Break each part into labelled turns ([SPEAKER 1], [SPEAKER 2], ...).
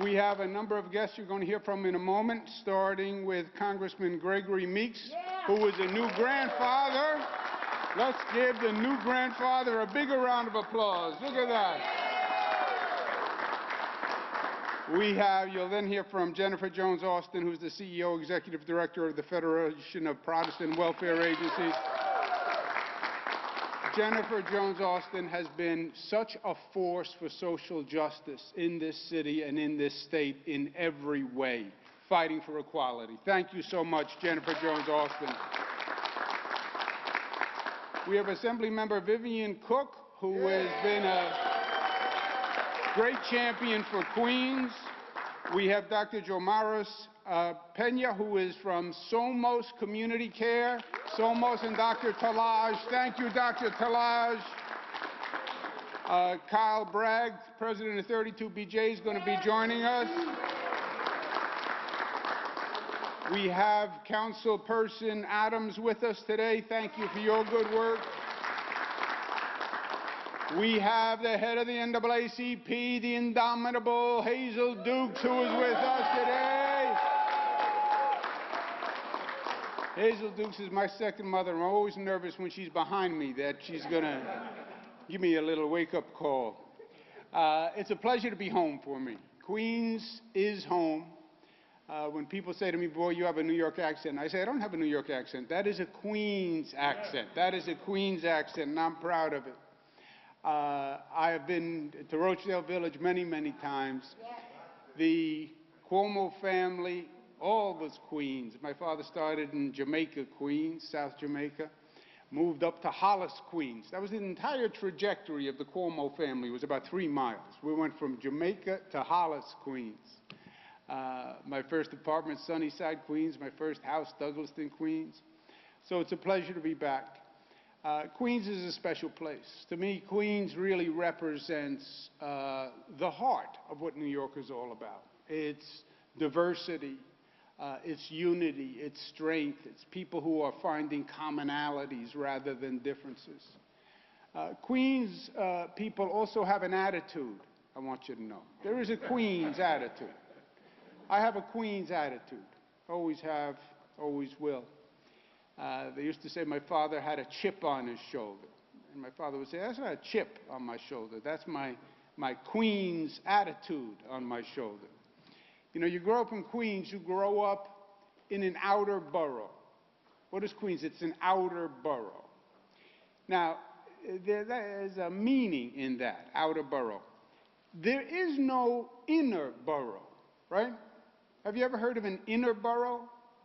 [SPEAKER 1] We have a number of guests you're going to hear from in a moment, starting with Congressman Gregory Meeks, who is a new grandfather. Let's give the new grandfather a bigger round of applause. Look at that. You'll then hear from Jennifer Jones Austin, who's the CEO, Executive Director of the Federation of Protestant Welfare Agencies. Jennifer Jones Austin has been such a force for social justice in this city and in this state in every way, fighting for equality. Thank you so much, Jennifer Jones Austin. We have Assemblymember Vivian Cook, who has been a great champion for Queens. We have Dr. Jomaris Pena, who is from Somos Community Care. Somos and Dr. Talaj. Thank you, Dr. Talaj. Kyle Bragg, president of 32BJ, is going to be joining us. We have Councilperson Adams with us today. Thank you for your good work. We have the head of the NAACP, the indomitable Hazel Dukes, who is with us today. Hazel Dukes is my second mother. I'm always nervous when she's behind me that she's going to give me a little wake-up call. It's a pleasure to be home for me. Queens is home. When people say to me, boy, you have a New York accent, I say, I don't have a New York accent. That is a Queens accent. That is a Queens accent, and I'm proud of it. I have been to Rochdale Village many, many times. The Cuomo family, all was Queens. My father started in Jamaica, Queens, South Jamaica, moved up to Hollis, Queens. That was the entire trajectory of the Cuomo family. It was about 3 miles. We went from Jamaica to Hollis, Queens. My first apartment, Sunnyside, Queens. My first house, Douglaston, Queens. So it's a pleasure to be back. Queens is a special place. To me, Queens really represents the heart of what New York is all about. It's diversity, it's unity, it's strength, it's people who are finding commonalities rather than differences. Queens people also have an attitude, I want you to know. There is a Queens attitude. I have a Queens attitude. Always have, always will. They used to say my father had a chip on his shoulder. And my father would say, that's not a chip on my shoulder. That's my Queens attitude on my shoulder. You know, you grow up in Queens, you grow up in an outer borough. What is Queens? It's an outer borough. Now, there is a meaning in that, outer borough. There is no inner borough, right? Have you ever heard of an inner borough?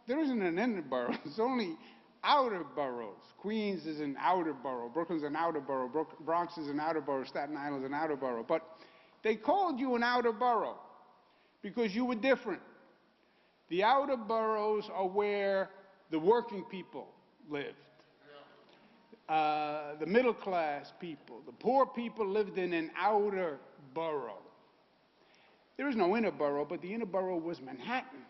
[SPEAKER 1] There isn't an inner borough. It's only outer boroughs. Queens is an outer borough. Brooklyn's an outer borough. Bronx is an outer borough. Staten Island's an outer borough. But they called you an outer borough because you were different. The outer boroughs are where the working people lived. The middle class people, the poor people lived in an outer borough. There is no inner borough, but the inner borough was Manhattan.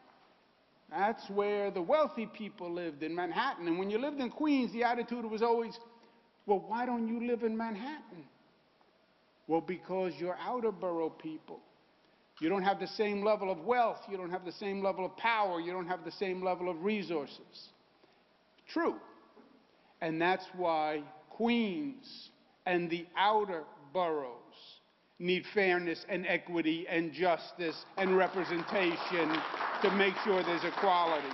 [SPEAKER 1] That's where the wealthy people lived, in Manhattan. And when you lived in Queens, the attitude was always, well, why don't you live in Manhattan? Well, because you're outer borough people. You don't have the same level of wealth. You don't have the same level of power. You don't have the same level of resources. True. And that's why Queens and the outer boroughs need fairness and equity and justice and representation to make sure there's equality.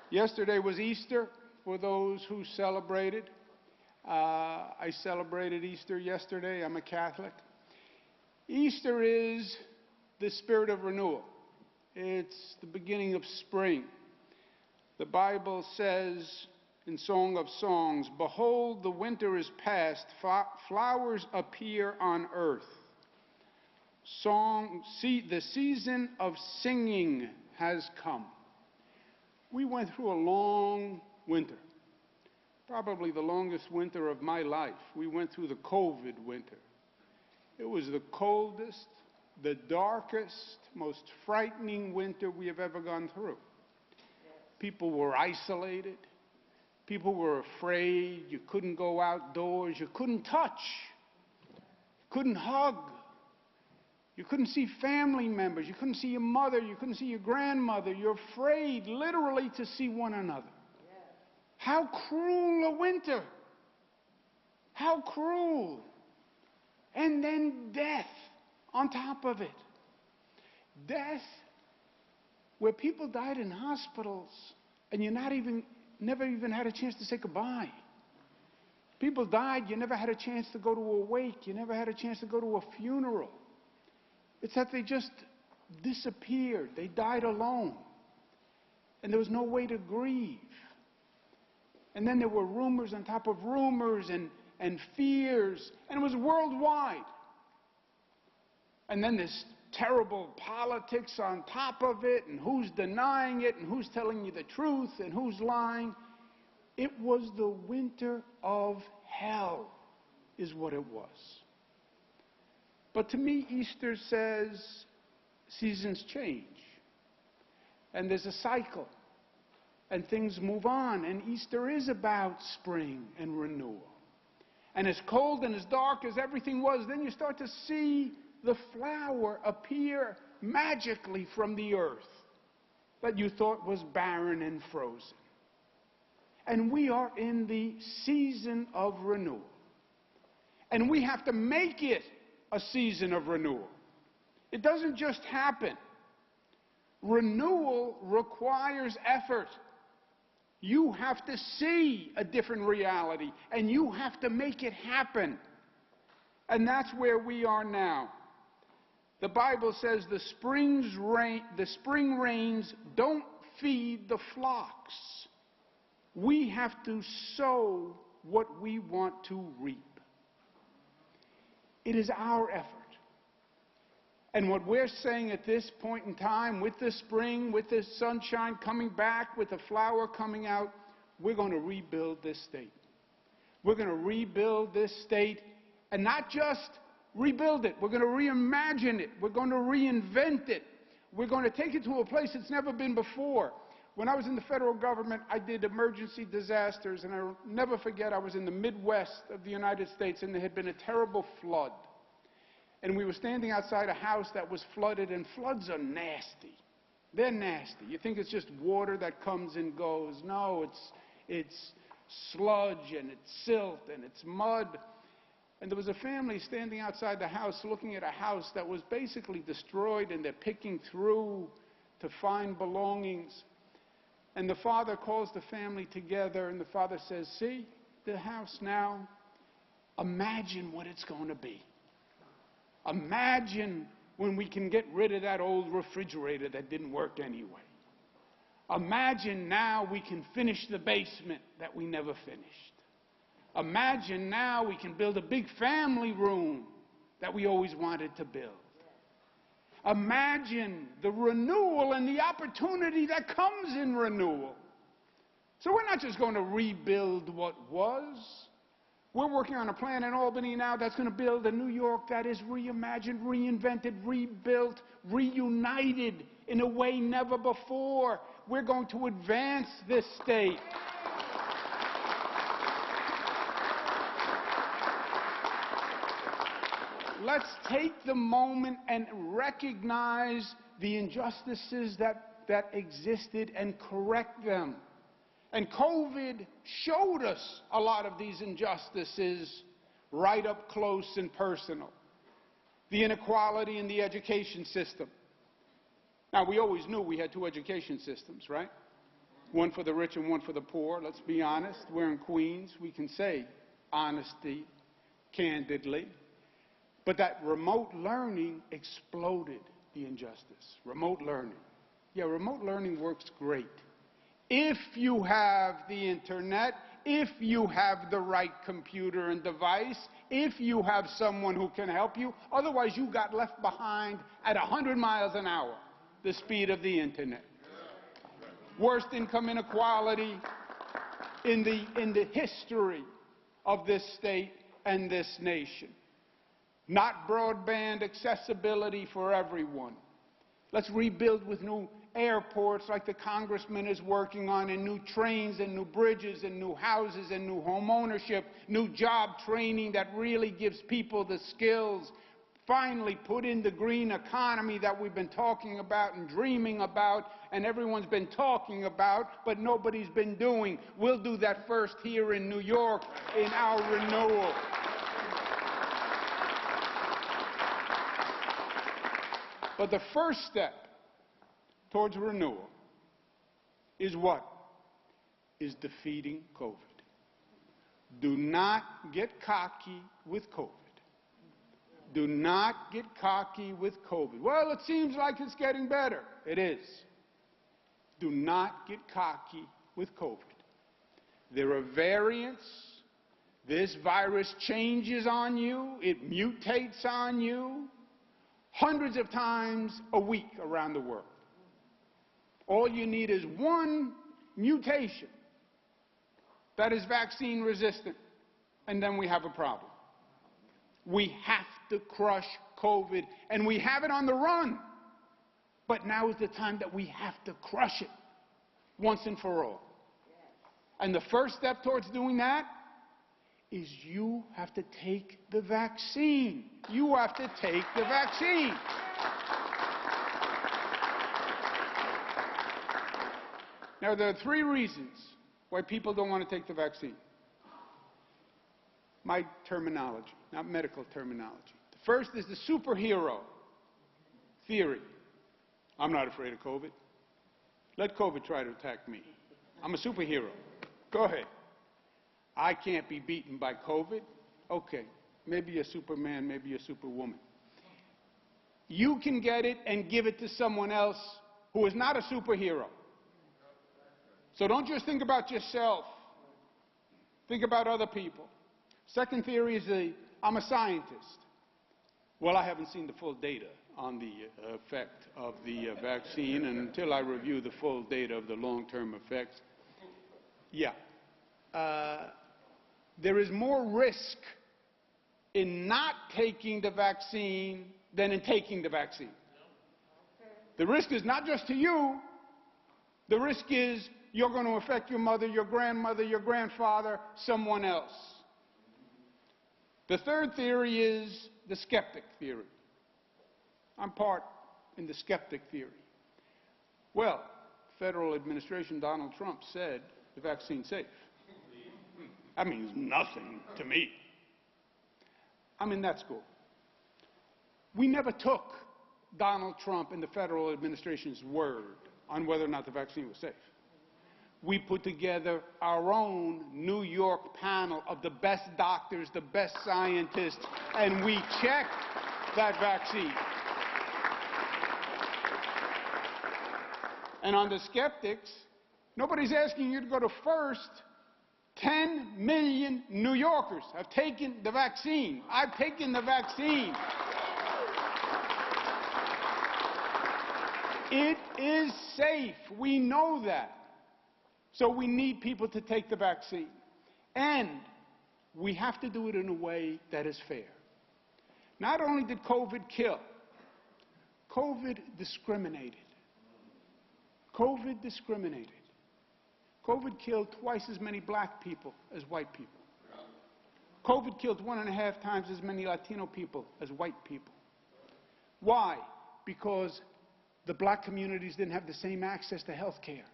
[SPEAKER 1] Yesterday was Easter for those who celebrated. I celebrated Easter yesterday. I'm a Catholic. Easter is the spirit of renewal. It's the beginning of spring. The Bible says in Song of Songs, behold, the winter is past, flowers appear on earth. The season of singing has come. We went through a long winter, probably the longest winter of my life. We went through the COVID winter. It was the coldest, the darkest, most frightening winter we have ever gone through. People were isolated. People were afraid. You couldn't go outdoors. You couldn't touch. You couldn't hug. You couldn't see family members. You couldn't see your mother. You couldn't see your grandmother. You're afraid, literally, to see one another. How cruel a winter. How cruel. And then death on top of it. Death where people died in hospitals and you never even had a chance to say goodbye. People died, you never had a chance to go to a wake. You never had a chance to go to a funeral. It's that they just disappeared. They died alone. And there was no way to grieve. And then there were rumors on top of rumors and fears. And it was worldwide. And then this terrible politics on top of it, and who's denying it, and who's telling you the truth, and who's lying. It was the winter of hell, is what it was. But to me, Easter says seasons change. And there's a cycle. And things move on. And Easter is about spring and renewal. And as cold and as dark as everything was, then you start to see the flower appear magically from the earth that you thought was barren and frozen. And we are in the season of renewal. And we have to make it a season of renewal. It doesn't just happen. Renewal requires effort. You have to see a different reality, and you have to make it happen. And that's where we are now. The Bible says the spring rains don't feed the flocks. We have to sow what we want to reap. It is our effort. And what we're saying at this point in time, with the spring, with the sunshine coming back, with the flower coming out, we're going to rebuild this state. We're going to rebuild this state, and not just rebuild it. We're going to reimagine it. We're going to reinvent it. We're going to take it to a place it's never been before. When I was in the federal government, I did emergency disasters, and I'll never forget, I was in the Midwest of the United States, and there had been a terrible flood. And we were standing outside a house that was flooded, and floods are nasty. They're nasty. You think it's just water that comes and goes. No, it's sludge, and it's silt, and it's mud. And there was a family standing outside the house looking at a house that was basically destroyed, and they're picking through to find belongings. And the father calls the family together, and the father says, see the house now? Imagine what it's going to be. Imagine when we can get rid of that old refrigerator that didn't work anyway. Imagine now we can finish the basement that we never finished. Imagine now we can build a big family room that we always wanted to build. Imagine the renewal and the opportunity that comes in renewal. So we're not just going to rebuild what was. We're working on a plan in Albany now that's going to build a New York that is reimagined, reinvented, rebuilt, reunited in a way never before. We're going to advance this state. Let's take the moment and recognize the injustices that existed and correct them. And COVID showed us a lot of these injustices right up close and personal. The inequality in the education system. Now, we always knew we had two education systems, right? One for the rich and one for the poor. Let's be honest. We're in Queens. We can say honesty, candidly. But that remote learning exploded the injustice. Remote learning. Yeah, remote learning works great. If you have the internet, if you have the right computer and device, if you have someone who can help you, otherwise you got left behind at 100 miles an hour, the speed of the internet. Worst income inequality in the history of this state and this nation. Not broadband accessibility for everyone. Let's rebuild with new airports like the congressman is working on, and new trains and new bridges and new houses and new home ownership, new job training that really gives people the skills finally put in the green economy that we've been talking about and dreaming about and everyone's been talking about, but nobody's been doing. We'll do that first here in New York in our renewal. But the first step towards renewal is what? Is defeating COVID. Do not get cocky with COVID. Do not get cocky with COVID. Well, it seems like it's getting better. It is. Do not get cocky with COVID. There are variants. This virus changes on you. It mutates on you hundreds of times a week around the world. All you need is one mutation that is vaccine resistant, and then we have a problem. We have to crush COVID, and we have it on the run. But now is the time that we have to crush it once and for all. And the first step towards doing that is you have to take the vaccine. You have to take the vaccine. Now, there are 3 reasons why people don't want to take the vaccine. My terminology, not medical terminology. The first is the superhero theory. I'm not afraid of COVID. Let COVID try to attack me. I'm a superhero. Go ahead. I can't be beaten by COVID. Okay, maybe you're Superman, maybe you're Superwoman. You can get it and give it to someone else who is not a superhero. So don't just think about yourself. Think about other people. Second theory is I'm a scientist. Well, I haven't seen the full data on the effect of the vaccine, and until I review the full data of the long-term effects, there is more risk in not taking the vaccine than in taking the vaccine. The risk is not just to you. The risk is you're going to affect your mother, your grandmother, your grandfather, someone else. The third theory is the skeptic theory. I'm part in the skeptic theory. Well, federal administration, Donald Trump, said the vaccine's safe. That means nothing to me. I'm in that school. We never took Donald Trump and the federal administration's word on whether or not the vaccine was safe. We put together our own New York panel of the best doctors, the best scientists, and we checked that vaccine. And on the skeptics, nobody's asking you to go to first. 10 million New Yorkers have taken the vaccine. I've taken the vaccine. It is safe. We know that. So we need people to take the vaccine. And we have to do it in a way that is fair. Not only did COVID kill, COVID discriminated. COVID discriminated. COVID killed twice as many black people as white people. COVID killed 1.5 times as many Latino people as white people. Why? Because the black communities didn't have the same access to health care.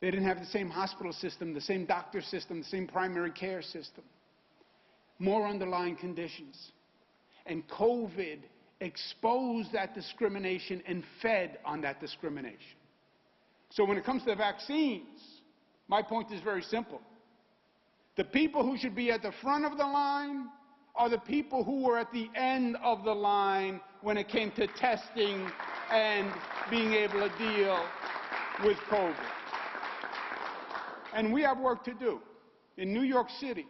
[SPEAKER 1] They didn't have the same hospital system, the same doctor system, the same primary care system. More underlying conditions. And COVID exposed that discrimination and fed on that discrimination. So when it comes to the vaccines, my point is very simple. The people who should be at the front of the line are the people who were at the end of the line when it came to testing and being able to deal with COVID. And we have work to do. In New York City,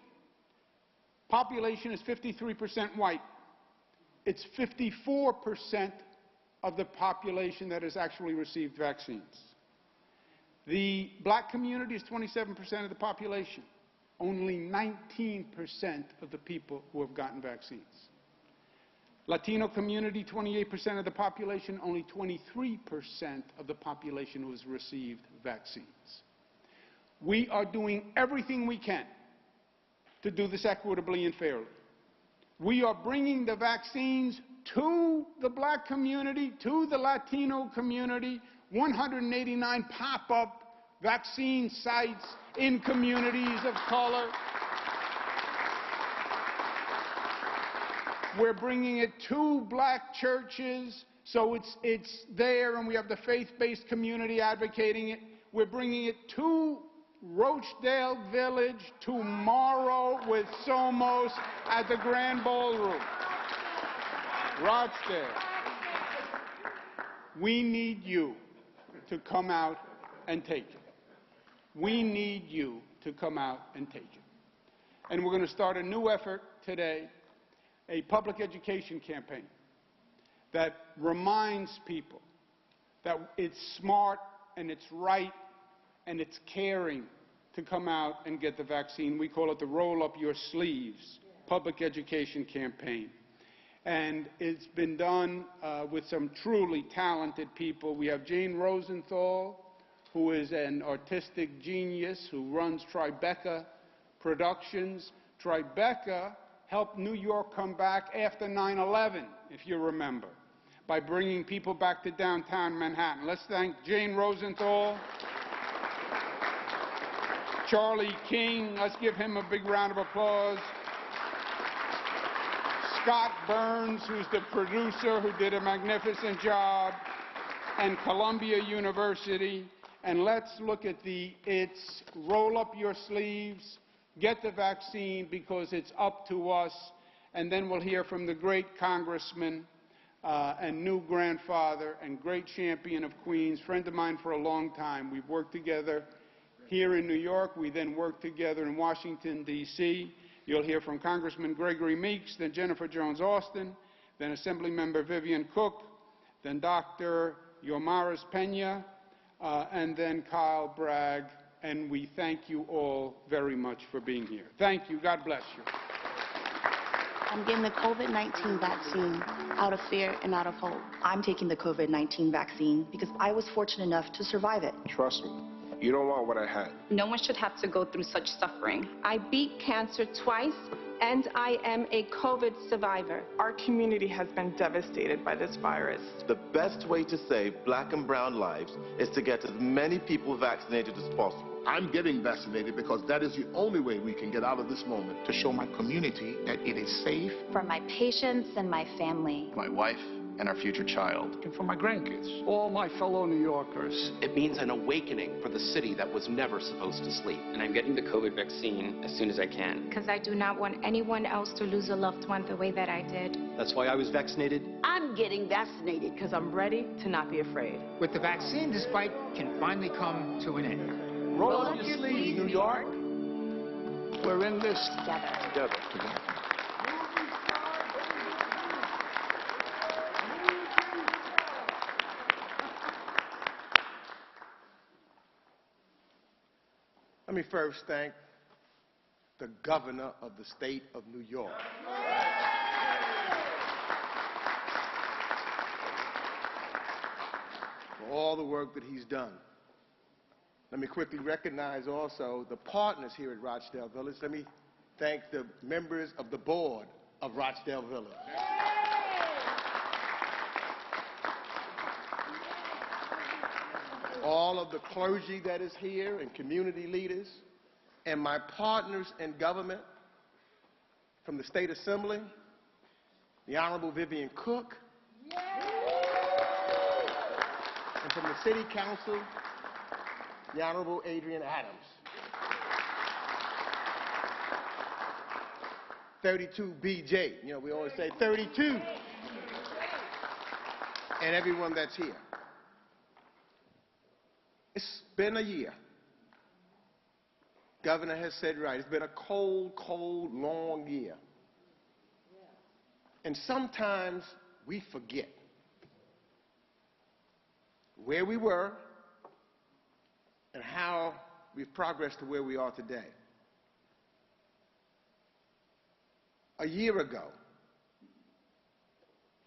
[SPEAKER 1] population is 53% white. It's 54% of the population that has actually received vaccines. The black community is 27% of the population. Only 19% of the people who have gotten vaccines. Latino community, 28% of the population, only 23% of the population who has received vaccines. We are doing everything we can to do this equitably and fairly. We are bringing the vaccines to the black community, to the Latino community, 189 pop-up vaccine sites in communities of color. We're bringing it to black churches, so it's there, and we have the faith-based community advocating it. We're bringing it to Rochdale Village tomorrow with Somos at the Grand Ballroom. Rochdale. We need you to come out and take it. We need you to come out and take it. And we're going to start a new effort today, a public education campaign that reminds people that it's smart and it's right and it's caring to come out and get the vaccine. We call it the Roll Up Your Sleeves public education campaign. And it's been done with some truly talented people. We have Jane Rosenthal, who is an artistic genius who runs Tribeca Productions. Tribeca helped New York come back after 9/11, if you remember, by bringing people back to downtown Manhattan. Let's thank Jane Rosenthal. Charlie King, let's give him a big round of applause. Scott Burns, who's the producer, who did a magnificent job, and Columbia University. And let's look at it's roll up your sleeves, get the vaccine, because it's up to us. And then we'll hear from the great congressman and new grandfather and great champion of Queens, friend of mine for a long time. We've worked together here in New York. We then worked together in Washington, D.C. You'll hear from Congressman Gregory Meeks, then Jennifer Jones-Austin, then Assemblymember Vivian Cook, then Dr. Yomaris Pena, and then Kyle Bragg. And we thank you all very much for being here. Thank you. God bless you.
[SPEAKER 2] I'm getting the COVID-19 vaccine out of fear and out of hope.
[SPEAKER 3] I'm taking the COVID-19 vaccine because I was fortunate enough to survive it.
[SPEAKER 4] Trust me, you don't want what I had.
[SPEAKER 5] No one should have to go through such suffering. I beat cancer twice, and I am a COVID survivor.
[SPEAKER 6] Our community has been devastated by this virus.
[SPEAKER 7] The best way to save black and brown lives is to get as many people vaccinated as possible.
[SPEAKER 8] I'm getting vaccinated because that is the only way we can get out of this moment. To show my community that it is safe.
[SPEAKER 9] For my patients and my family.
[SPEAKER 10] My wife and our future child.
[SPEAKER 11] And for my grandkids, all my fellow New Yorkers.
[SPEAKER 12] It means an awakening for the city that was never supposed to sleep.
[SPEAKER 13] And I'm getting the COVID vaccine as soon as I can.
[SPEAKER 14] Because I do not want anyone else to lose a loved one the way that I did.
[SPEAKER 12] That's why I was vaccinated.
[SPEAKER 15] I'm getting vaccinated because I'm ready to not be afraid.
[SPEAKER 11] With the vaccine, this fight can finally come to an end.
[SPEAKER 15] Roll up your sleeves, New York.
[SPEAKER 11] We're in this
[SPEAKER 4] Together.
[SPEAKER 8] Let me first thank the governor of the state of New York. For all the work that he's done. Let me quickly recognize also the partners here at Rochdale Village. Let me thank the members of the board of Rochdale Village. All of the clergy that is here and community leaders, and my partners in government from the State Assembly, the Honorable Vivian Cook, and from the City Council, the Honorable Adrian Adams. 32 BJ, you know, we always say 32. And everyone that's here. It's been a year. Governor has said right. It's been a cold, cold, long year. And sometimes we forget where we were and how we've progressed to where we are today. A year ago,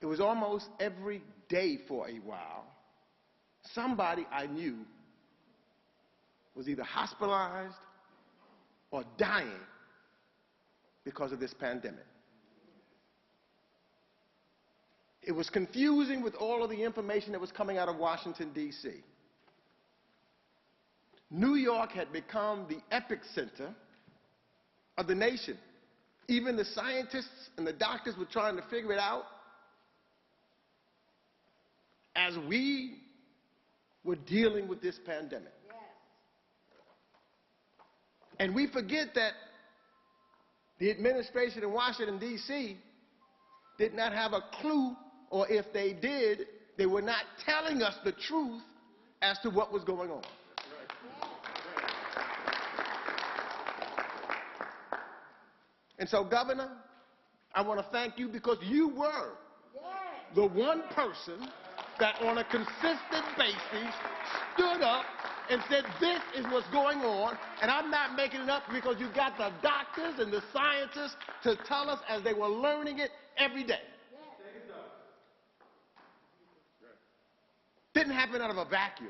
[SPEAKER 8] it was almost every day for a while, somebody I knew was either hospitalized or dying because of this pandemic. It was confusing with all of the information that was coming out of Washington, D.C. New York had become the epicenter of the nation. Even the scientists and the doctors were trying to figure it out as we were dealing with this pandemic. And we forget that the administration in Washington, D.C. did not have a clue, or if they did, they were not telling us the truth as to what was going on. And so, Governor, I want to thank you because you were the one person that on a consistent basis stood up and said, this is what's going on, and I'm not making it up, because you got the doctors and the scientists to tell us as they were learning it every day. Didn't happen out of a vacuum.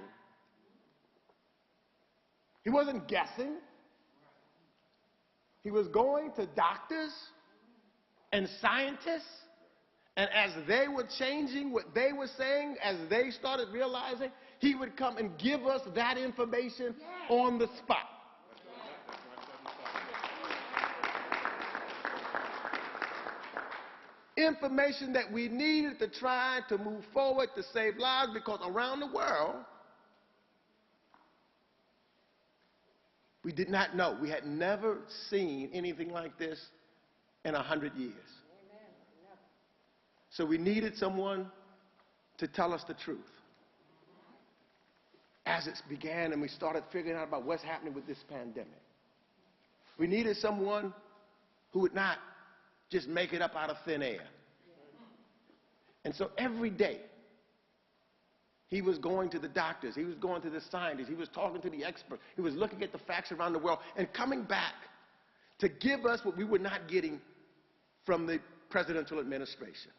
[SPEAKER 8] He wasn't guessing. He was going to doctors and scientists, and as they were changing what they were saying, as they started realizing, he would come and give us that information on the spot. Information that we needed to try to move forward to save lives, because around the world, we did not know. We had never seen anything like this in 100 years. So we needed someone to tell us the truth. As it began and we started figuring out about what's happening with this pandemic, we needed someone who would not just make it up out of thin air. And so every day, he was going to the doctors, he was going to the scientists, he was talking to the experts, he was looking at the facts around the world and coming back to give us what we were not getting from the presidential administration.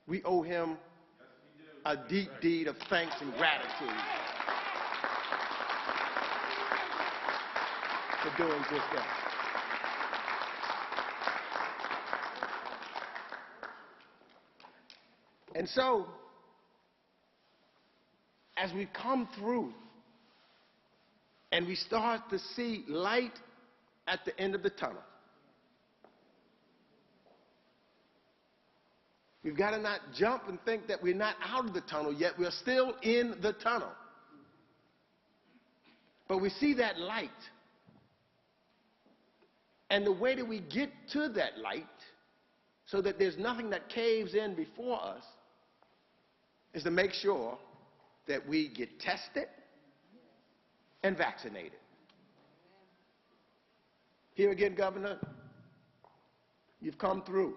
[SPEAKER 8] We owe him a deep deed of thanks and gratitude for doing just that. And so, as we come through and we start to see light at the end of the tunnel, we've got to not jump and think that we're not out of the tunnel yet. We're still in the tunnel. But we see that light. And the way that we get to that light, so that there's nothing that caves in before us, is to make sure that we get tested and vaccinated. Here again, Governor, you've come through.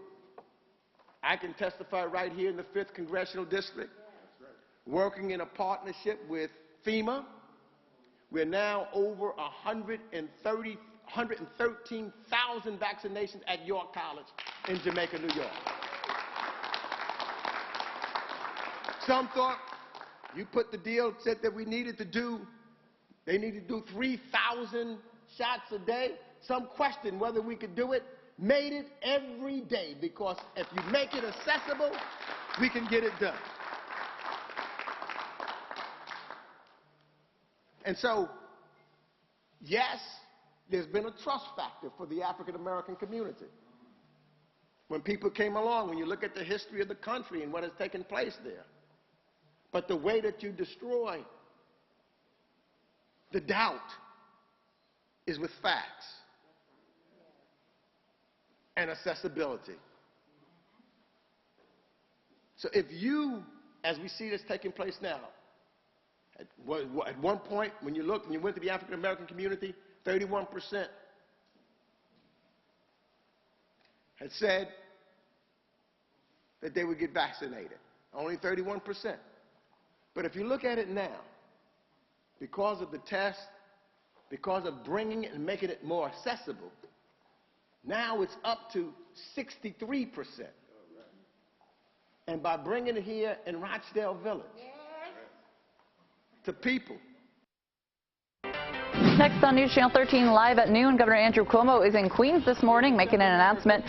[SPEAKER 8] I can testify right here in the 5th Congressional District, working in a partnership with FEMA. We're now over 113,000 vaccinations at York College in Jamaica, New York. Some thought you put the deal, said that we needed to do, they needed to do 3,000 shots a day. Some questioned whether we could do it. Made it every day, because if you make it accessible, we can get it done. And so, yes, there's been a trust factor for the African American community. When people came along, when you look at the history of the country and what has taken place there. But the way that you destroy the doubt is with facts and accessibility. So if you, as we see this taking place now, at one point when you looked and you went to the African American community, 31% had said that they would get vaccinated. Only 31%. But if you look at it now, because of the test, because of bringing it and making it more accessible, now it's up to 63%. And by bringing it here in Rochdale Village to people.
[SPEAKER 16] Next on News Channel 13 Live at noon, Governor Andrew Cuomo is in Queens this morning making an announcement.